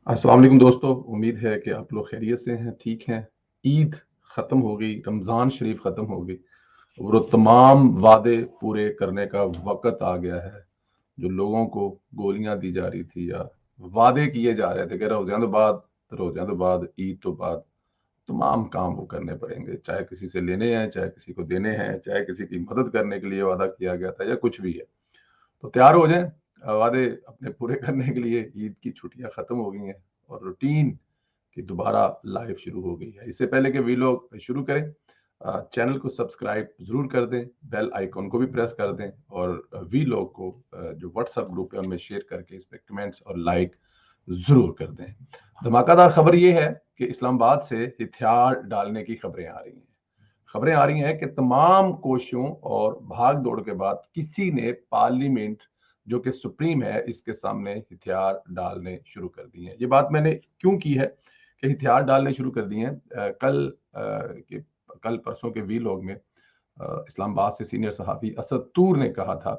अस्सलाम वालेकुम दोस्तों, उम्मीद है कि आप लोग खैरियत से हैं, ठीक हैं। ईद ख़त्म हो गई, रमज़ान शरीफ ख़त्म हो गई और वो तमाम वादे पूरे करने का वक़्त आ गया है, जो लोगों को गोलियाँ दी जा रही थी या वादे किए जा रहे थे कि रोज़ियाँ तो बाद, ईद तो बाद, तमाम काम वो करने पड़ेंगे। चाहे किसी से लेने हैं, चाहे किसी को देने हैं, चाहे किसी की मदद करने के लिए वादा किया गया था या कुछ भी है। तो तैयार हो जाएँ, वादे अपने पूरे करने के लिए। ईद की छुट्टियाँ ख़त्म हो गई हैं और रूटीन की दोबारा लाइफ शुरू हो गई है। इससे पहले कि वीलॉग शुरू करें, चैनल को सब्सक्राइब ज़रूर कर दें, बेल आइकन को भी प्रेस कर दें और वीलॉग को जो व्हाट्सएप ग्रुप है उनमें शेयर करके इस पे कमेंट्स और लाइक ज़रूर कर दें। धमाकेदार खबर ये है कि इस्लामाबाद से हथियार डालने की खबरें आ रही हैं कि तमाम कोशिशों और भाग-दौड़ के बाद किसी ने पार्लियामेंट, जो कि सुप्रीम है, इसके सामने हथियार डालने शुरू कर दिए हैं। ये बात मैंने क्यों की है कि हथियार डालने शुरू कर दिए हैं? कल परसों के वीलॉग में इस्लामाबाद से सीनियर सहाफ़ी असद तूर ने कहा था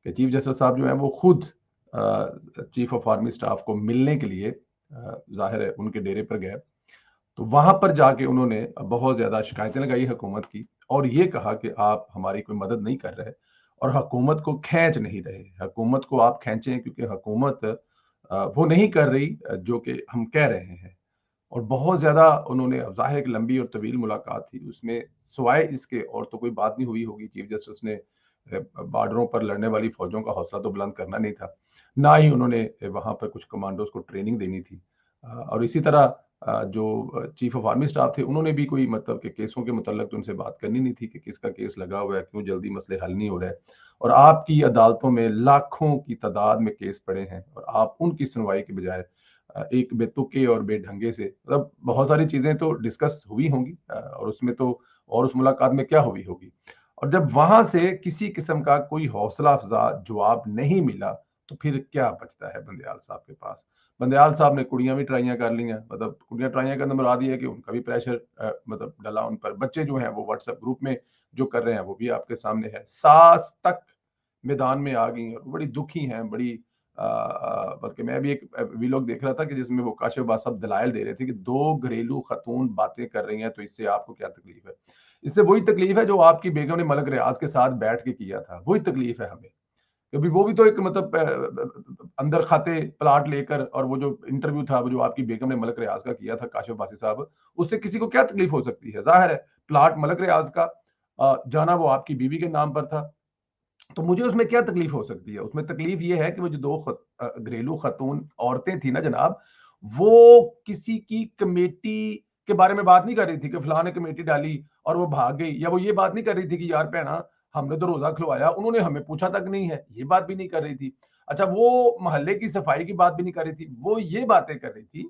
कि चीफ जस्टिस साहब जो हैं वो खुद चीफ ऑफ आर्मी स्टाफ को मिलने के लिए ज़ाहिर है उनके डेरे पर गए। तो वहां पर जाके उन्होंने बहुत ज्यादा शिकायतें लगाई हुकूमत की और ये कहा कि आप हमारी कोई मदद नहीं कर रहे और हुकूमत को खींच नहीं रहे। हुकूमत को आप खींचें क्योंकि हुकूमत वो नहीं कर रही जो कि हम कह रहे हैं। और बहुत ज्यादा उन्होंने, अब जाहिर है कि लंबी और तवील मुलाकात थी, उसमें सिवाय इसके और तो कोई बात नहीं हुई होगी। चीफ जस्टिस ने बॉर्डरों पर लड़ने वाली फौजों का हौसला तो बुलंद करना नहीं था, ना ही उन्होंने वहां पर कुछ कमांडोज को ट्रेनिंग देनी थी। और इसी तरह जो चीफ ऑफ आर्मी स्टाफ थे उन्होंने भी कोई मतलब के केसों के मुतल्लिक तो उनसे बात करनी नहीं थी कि किसका केस लगा हुआ है, क्यों जल्दी मसले हल नहीं हो रहे। और आपकी अदालतों में लाखों की तादाद में केस पड़े हैं और आप उनकी सुनवाई के बजाय एक बेतुके और बेढंगे से, मतलब बहुत सारी चीजें तो डिस्कस हुई होंगी और उसमें तो, और उस मुलाकात में क्या हुई होगी। और जब वहां से किसी किस्म का कोई हौसला अफजा जवाब नहीं मिला तो फिर क्या बचता है बंदयाल साहब के पास? बंदयाल साहब ने कुड़ियां भी ट्राइयां कर ली हैं, मतलब कुड़ियां ट्राइयां करने मरा दिया कि उनका भी प्रेशर मतलब डला उन पर। बच्चे जो हैं वो व्हाट्सएप ग्रुप में जो कर रहे हैं वो भी आपके सामने है। सास तक मैदान में आ गई और बड़ी दुखी हैं, बड़ी बल्कि मैं भी एक वीलॉग देख रहा था कि जिसमें वो काशिफ बास साहब दलाइल दे रहे थे कि दो घरेलू खतून बातें कर रही हैं तो इससे आपको क्या तकलीफ है? इससे वही तकलीफ है जो आपकी बेगम ने मलक रियाज के साथ बैठ के किया था, वही तकलीफ है हमें। क्योंकि वो भी तो एक मतलब अंदर खाते प्लाट लेकर, और वो जो इंटरव्यू था वो जो आपकी बेगम ने मलक रियाज का किया था काशिफ बासी साहब, उससे किसी को क्या तकलीफ हो सकती है? जाहिर है प्लाट मलक रियाज का जाना वो आपकी बीवी के नाम पर था, तो मुझे उसमें क्या तकलीफ हो सकती है? उसमें तकलीफ ये है कि वो जो दो घरेलू खतून औरतें थी ना जनाब, वो किसी की कमेटी के बारे में बात नहीं कर रही थी कि फलां ने कमेटी डाली और वो भाग गई, या वो ये बात नहीं कर रही थी कि यार भैना हमने तो रोजा खिलवाया, उन्होंने हमें पूछा तक नहीं है, ये बात भी नहीं कर रही थी। अच्छा, वो मोहल्ले की सफाई की बात भी नहीं कर रही थी, वो ये बातें कर रही थी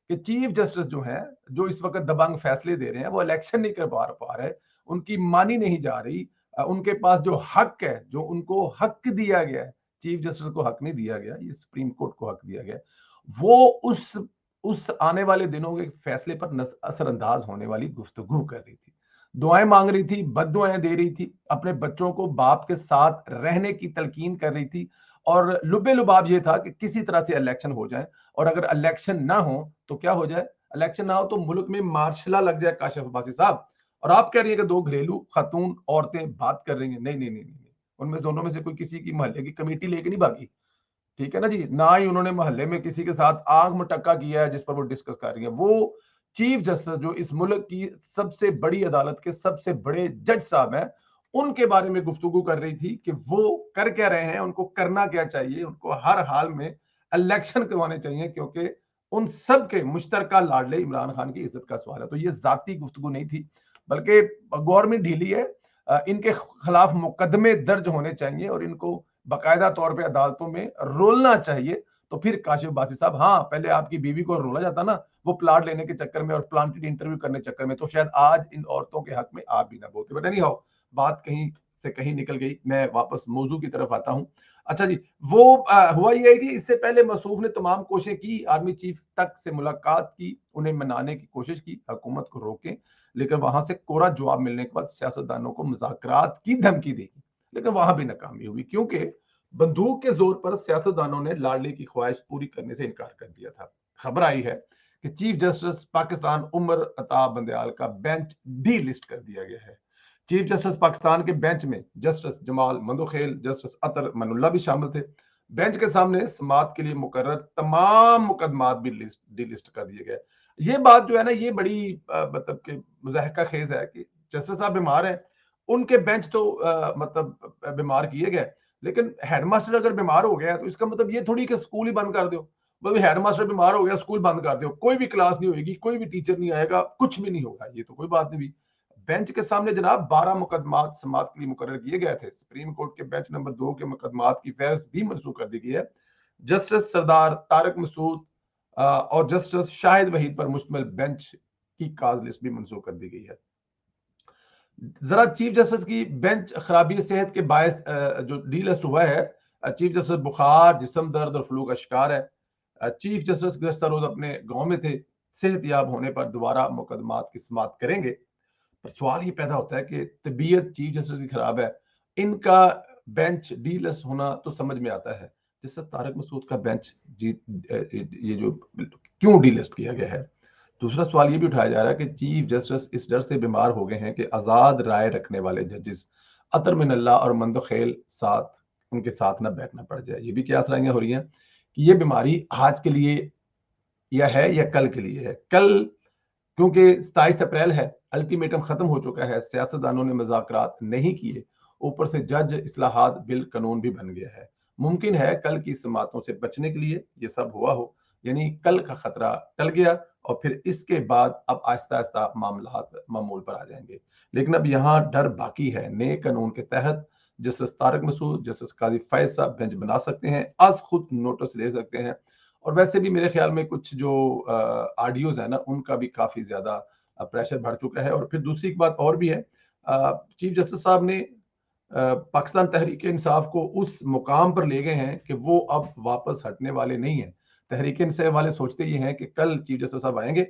कि चीफ जस्टिस जो है, जो इस वक्त दबंग फैसले दे रहे हैं, वो इलेक्शन नहीं कर पा रहे, उनकी मानी नहीं जा रही। उनके पास जो हक है, जो उनको हक दिया गया है, चीफ जस्टिस को हक नहीं दिया गया, ये सुप्रीम कोर्ट को हक दिया गया, वो उस आने वाले दिनों के फैसले पर असरअंदाज होने वाली गुफ्तगू कर रही थी, दुआएं मांग रही थी, बद्दुआएं दे रही थी, अपने बच्चों को बाप के साथ रहने की तलकीन कर रही थी। और लुबे लुबाब ये था कि किसी तरह से इलेक्शन हो जाए, और अगर इलेक्शन ना हो तो क्या हो जाए? इलेक्शन ना हो तो मुल्क में मार्शला लग जाए काशिफ अब्बासी साहब। और आप कह रही है कि दो घरेलू खातून औरतें बात कर रही हैं, नहीं नहीं नहीं नहीं, उनमें दोनों में से कोई किसी की मोहल्ले की कमेटी लेके नहीं भागी, ठीक है ना जी? ना ही उन्होंने मोहल्ले में किसी के साथ आग मटक्का किया है जिस पर वो डिस्कस कर रही है। वो चीफ जस्टिस जो इस मुल्क की सबसे बड़ी अदालत के सबसे बड़े जज साहब हैं, उनके बारे में गुफ्तगू कर रही थी कि वो कर क्या रहे हैं, उनको करना क्या चाहिए, उनको हर हाल में इलेक्शन करवाने चाहिए, क्योंकि उन सब के मुश्तरका लाडले इमरान खान की इज्जत का सवाल है। तो ये जाती गुफ्तगू नहीं थी, बल्कि गवर्नमेंट ढीली है, इनके खिलाफ मुकदमे दर्ज होने चाहिए और इनको बाकायदा तौर पे अदालतों में रोलना चाहिए। तो फिर काशिफ बासी साहब, हाँ पहले आपकी बीवी को रोला जाता ना, वो प्लाट लेने के चक्कर में और प्लांटेड इंटरव्यू करने के चक्कर में, तो शायद आज इन औरतों के हक में आप भी ना बोलते। बट नहीं हो, बात कहीं से कहीं निकल गई, मैं वापस मौजू की तरफ आता हूं। अच्छा जी, वो हुआ ये है कि इससे पहले मसूफ ने तमाम कोशिशें की, आर्मी चीफ तक से मुलाकात की, उन्हें मनाने की कोशिश की, हुकूमत को रोके, लेकिन वहां से कोरा जवाब मिलने के बाद सियासतदानों को मुज़ाकरात की धमकी दी, लेकिन वहां भी नाकामी हुई, क्योंकि बंदूक के जोर पर सियासतदानों ने लाडले की ख्वाहिश पूरी करने से इनकार कर दिया था। खबर आई है कि चीफ जस्टिस पाकिस्तान उमर अता बंदयाल का बेंच डी लिस्ट कर दिया गया है। चीफ जस्टिस पाकिस्तान के बेंच में जस्टिस जमाल मंदोखेल, जस्टिस अतर मनुल्ला भी शामिल थे। बेंच के सामने समाअत के लिए मुकर्रर तमाम मुकदमात भी डी लिस्ट कर दिए गए। ये बात जो है ना, ये बड़ी मतलब कि मुज़ाहिका खेज है कि जस्टिस साहब बीमार हैं, उनके बेंच तो मतलब बीमार किए गए, लेकिन हेडमास्टर अगर बीमार हो गया तो इसका मतलब ये थोड़ी कि स्कूल ही बंद कर दो। मतलब हेडमास्टर बीमार हो गया, स्कूल बंद कर दो, कोई भी क्लास नहीं होगी, कोई भी टीचर नहीं आएगा, कुछ भी नहीं होगा, ये तो कोई बात नहीं हुई। बेंच के सामने जनाब 12 मुकदमात समाअत के लिए मुकर्रर किए गए थे। सुप्रीम कोर्ट के बेंच नंबर 2 के मुकदमात की फहरिस्त भी मनसूख कर दी गई है। जस्टिस सरदार तारक मसूद और जस्टिस शाहिद वहीद पर मुश्तमिल बेंच की काज लिस्ट भी मनसूख कर दी गई है। जरा चीफ जस्टिस की बेंच खराबी सेहत के बायस जो डी लिस्ट हुआ है, चीफ जस्टिस बुखार, जिस्म दर्द और फ्लू का शिकार है। चीफ जस्टिस गुज़श्ता रोज अपने गांव में थे, सेहतयाब होने पर दोबारा मुकदमात की समाअत करेंगे। पर सवाल ये पैदा होता है कि तबीयत चीफ जस्टिस की खराब है, इनका बेंच डी लिस्ट होना तो समझ में आता है, जैसे तारक मसूद का बेंच ये जो क्यों डी लिस्ट किया गया है। दूसरा सवाल ये भी उठाया जा रहा है कि चीफ जस्टिस इस डर से बीमार हो गए हैं कि आजाद राय रखने वाले जजेस अतर मिनल्ला और मंदोखेल साथ उनके साथ ना बैठना पड़ जाए। ये भी क्या सराइयां हो रही हैं कि ये बीमारी आज के लिए या है या कल के लिए है। कल क्योंकि 27 अप्रैल है, अल्टीमेटम खत्म हो चुका है, सियासतदानों ने मुज़ाकरात नहीं किए, ऊपर से जज इस्लाहात बिल कानून भी बन गया है। मुमकिन है कल की समातों से बचने के लिए ये सब हुआ हो, यानी कल का खतरा टल गया और फिर इसके बाद अब आहिस्ता आहिस्ता मामलात मामूल पर आ जाएंगे। लेकिन अब यहाँ डर बाकी है। नए कानून के तहत जस्टिस तारक मसूद, जस्टिस काजी फैज साहब बेंच बना सकते हैं, आज खुद नोटिस ले सकते हैं। और वैसे भी मेरे ख्याल में कुछ जो ऑडियोज है ना, उनका भी काफी ज्यादा प्रेशर बढ़ चुका है। और फिर दूसरी एक बात और भी है, चीफ जस्टिस साहब ने पाकिस्तान तहरीक इंसाफ को उस मुकाम पर ले गए हैं कि वो अब वापस हटने वाले नहीं है। तहरीक इंसाफ वाले सोचते ये हैं कि कल चीफ जस्टिस साहब आएंगे,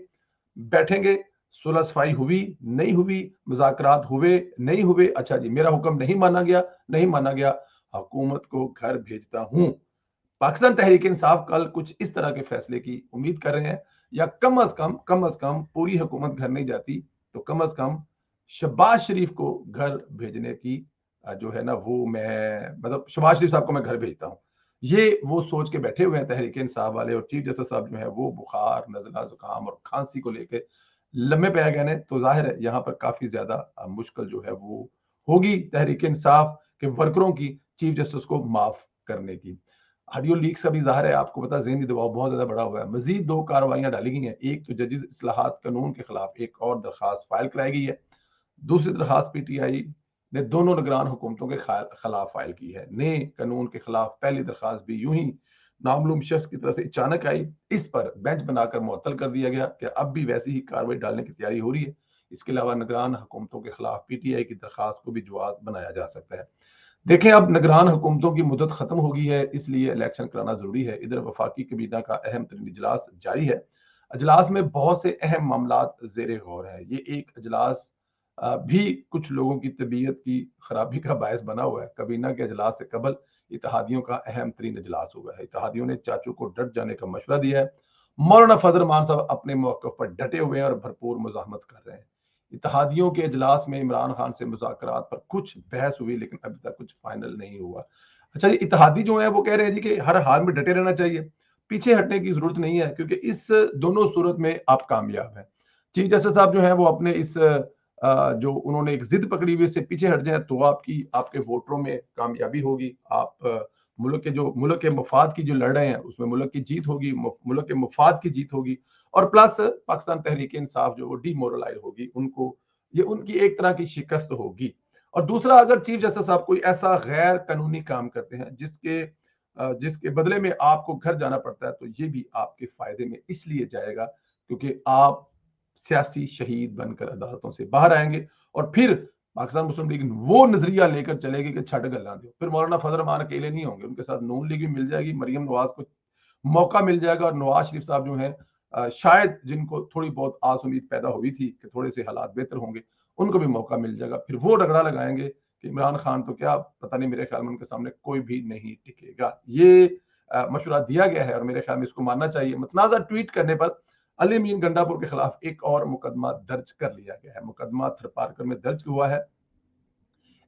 बैठेंगे, सुलह सफाई हुई नहीं हुई, मुज़ाकरात हुए नहीं हुए, अच्छा जी मेरा हुक्म नहीं माना गया, नहीं माना गया, हुकूमत को घर भेजता हूं। पाकिस्तान तहरीक इंसाफ कल कुछ इस तरह के फैसले की उम्मीद कर रहे हैं, या कम अज कम पूरी हुकूमत घर नहीं जाती तो कम अज कम शहबाज शरीफ को घर भेजने की जो है ना, वो मैं मतलब शहबाज शरीफ साहब को मैं घर भेजता हूँ, ये वो सोच के बैठे हुए हैं तहरीक इंसाफ वाले। और चीफ जस्टिस साहब जो है वो बुखार, नजला, जुकाम और खांसी को लेके लम्बे पे आ गए हैं, तो जाहिर है यहाँ पर काफी ज्यादा मुश्किल जो है वो होगी तहरीक इंसाफ के वर्करों की चीफ जस्टिस को माफ करने की। ऑडियो लीक का भी ज़ाहिर है, आपको पता है ज़हनी दबाव बहुत ज़्यादा बढ़ा हुआ है। मजीद 2 कार्रवाइयां डाली गई हैं। एक तो जजेस इस्लाहात कानून के खिलाफ एक और दरखास्त फाइल कराई गई है। दूसरी दरखास्त पीटीआई ने दोनों निगरान हुकूमतों के खिलाफ फाइल की है। नए कानून के खिलाफ पहली दरखास्त भी यूं ही नामलूम शख्स की तरफ से अचानक आई, इस पर बेंच बनाकर मुअत्तल कर दिया गया कि अब भी वैसी ही कार्रवाई डालने की तैयारी हो रही है। इसके अलावा निगरान हुकूमतों के खिलाफ पीटीआई की दरखास्त को भी जवाब बनाया जा सकता है। देखें, अब निगरान हुकूमतों की मुद्दत खत्म हो गई है, इसलिए इलेक्शन कराना जरूरी है। इधर वफाकी कबीना का अहम तरीन इजलास जारी है। अजलास में बहुत से अहम मामलात जेर गौर है। ये एक अजलास भी कुछ लोगों की तबीयत की खराबी का बायस बना हुआ है। कबीना के अजलास से कबल इत्तेहादियों का अहम तरीन इजलास हुआ है। इत्तेहादियों ने चाचू को डट जाने का मशवरा दिया है। मौलाना फजल रहमान साहब अपने मौक़िफ़ पर डटे हुए हैं और भरपूर मुज़ाहमत कर रहे हैं। इत्तेहादियों के इजलास में इमरान खान से मुज़ाकरात पर कुछ बहस हुई, लेकिन अभी तक कुछ फाइनल नहीं हुआ। अच्छा, ये इत्तेहादी जो है वो कह रहे हैं जी कि हर हाल में डटे रहना चाहिए, पीछे हटने की जरूरत नहीं है, क्योंकि इस दोनों सूरत में आप कामयाब हैं। चीफ जस्टिस साहब जो है वो अपने इस जो उन्होंने एक जिद पकड़ी हुई, इससे पीछे हट जाए तो आपकी आपके वोटरों में कामयाबी होगी। आप मुल्क के मफाद की जो लड़ रहे हैं उसमें मुल्क की जीत होगी, मुल्क के मफाद की जीत होगी। और प्लस पाकिस्तान तहरीक इंसाफ जो वो डीमोरलाइज होगी, उनको ये उनकी एक तरह की शिकस्त होगी। और दूसरा, अगर चीफ जस्टिस साहब कोई ऐसा गैर कानूनी काम करते हैं जिसके बदले में आपको घर जाना पड़ता है, तो ये भी आपके फायदे में इसलिए जाएगा क्योंकि आप सियासी शहीद बनकर अदालतों से बाहर आएंगे। और फिर पाकिस्तान मुस्लिम लीग वो नजरिया लेकर चलेगी कि छठ गल्ला दो। फिर मौलाना फजल रहमान अकेले नहीं होंगे, उनके साथ नून लीग भी मिल जाएगी, मरियम नवाज को मौका मिल जाएगा, और नवाज शरीफ साहब जो है शायद जिनको थोड़ी बहुत आस उम्मीद पैदा हुई थी कि थोड़े से हालात बेहतर होंगे, उनको भी मौका मिल जाएगा। फिर वो रगड़ा लगाएंगे कि इमरान खान तो क्या, पता नहीं, मेरे ख्याल में उनके सामने कोई भी नहीं टिकेगा। ये मशवरा दिया गया है और मेरे ख्याल में इसको मानना चाहिए। मुतनाज़ा ट्वीट करने पर अली अमीन गंडापुर के खिलाफ एक और मुकदमा दर्ज कर लिया गया है। मुकदमा थरपारकर में दर्ज हुआ है।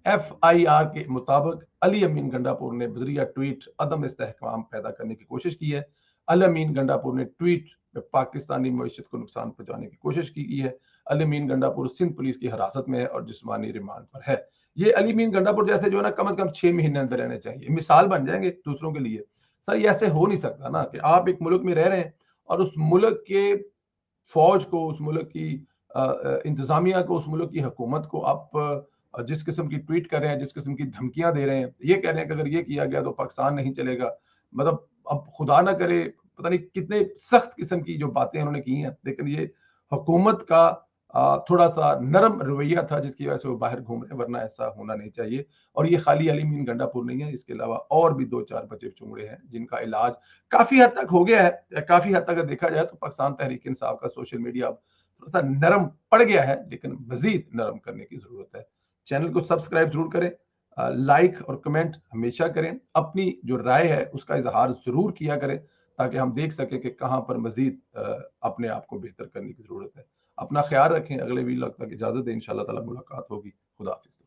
FIR के मुताबिक अली अमीन गंडापुर ने बजरिया ट्वीट अदम इस्तेहकाम पैदा करने की कोशिश की है। अली अमीन गंडापुर ने ट्वीट में पाकिस्तानी मईशत को नुकसान पहुंचाने की कोशिश की है। अली अमीन गंडापुर सिंध पुलिस की हिरासत में है और जिस्मानी रिमांड पर है। ये अली अमीन गंडापुर जैसे जो है ना, कम से कम 6 महीने अंदर रहने चाहिए, मिसाल बन जाएंगे दूसरों के लिए। सर ये ऐसे हो नहीं सकता ना कि आप एक मुल्क में रह रहे हैं और उस मुल्क के फौज को, उस मुल्क की इंतजामिया को, उस मुल्क की हुकूमत को आप जिस किस्म की ट्वीट कर रहे हैं, जिस किस्म की धमकियां दे रहे हैं, ये कह रहे हैं कि अगर ये किया गया तो पाकिस्तान नहीं चलेगा। मतलब अब खुदा ना करे, पता नहीं कितने सख्त किस्म की जो बातें उन्होंने की हैं, लेकिन ये हुकूमत का थोड़ा सा नरम रवैया था जिसकी वजह से वो बाहर घूम रहे हैं, वरना ऐसा होना नहीं चाहिए। और ये खाली अली अमीन गंडापुर नहीं है, इसके अलावा और भी 2-4 बचे चुंगड़े हैं जिनका इलाज काफी हद तक हो गया है। काफी हद तक अगर देखा जाए तो पाकिस्तान तहरीक इंसाफ का सोशल मीडिया अब थोड़ा सा नरम पड़ गया है, लेकिन मजीद नरम करने की जरूरत है। चैनल को सब्सक्राइब जरूर करें, लाइक और कमेंट हमेशा करें, अपनी जो राय है उसका इजहार जरूर किया करें ताकि हम देख सकें कि कहां पर मजीद अपने आप को बेहतर करने की जरूरत है। अपना ख्याल रखें, अगले वीडियो तक इजाजत दें, इंशाल्लाह ताला मुलाकात होगी। खुदा हाफिज।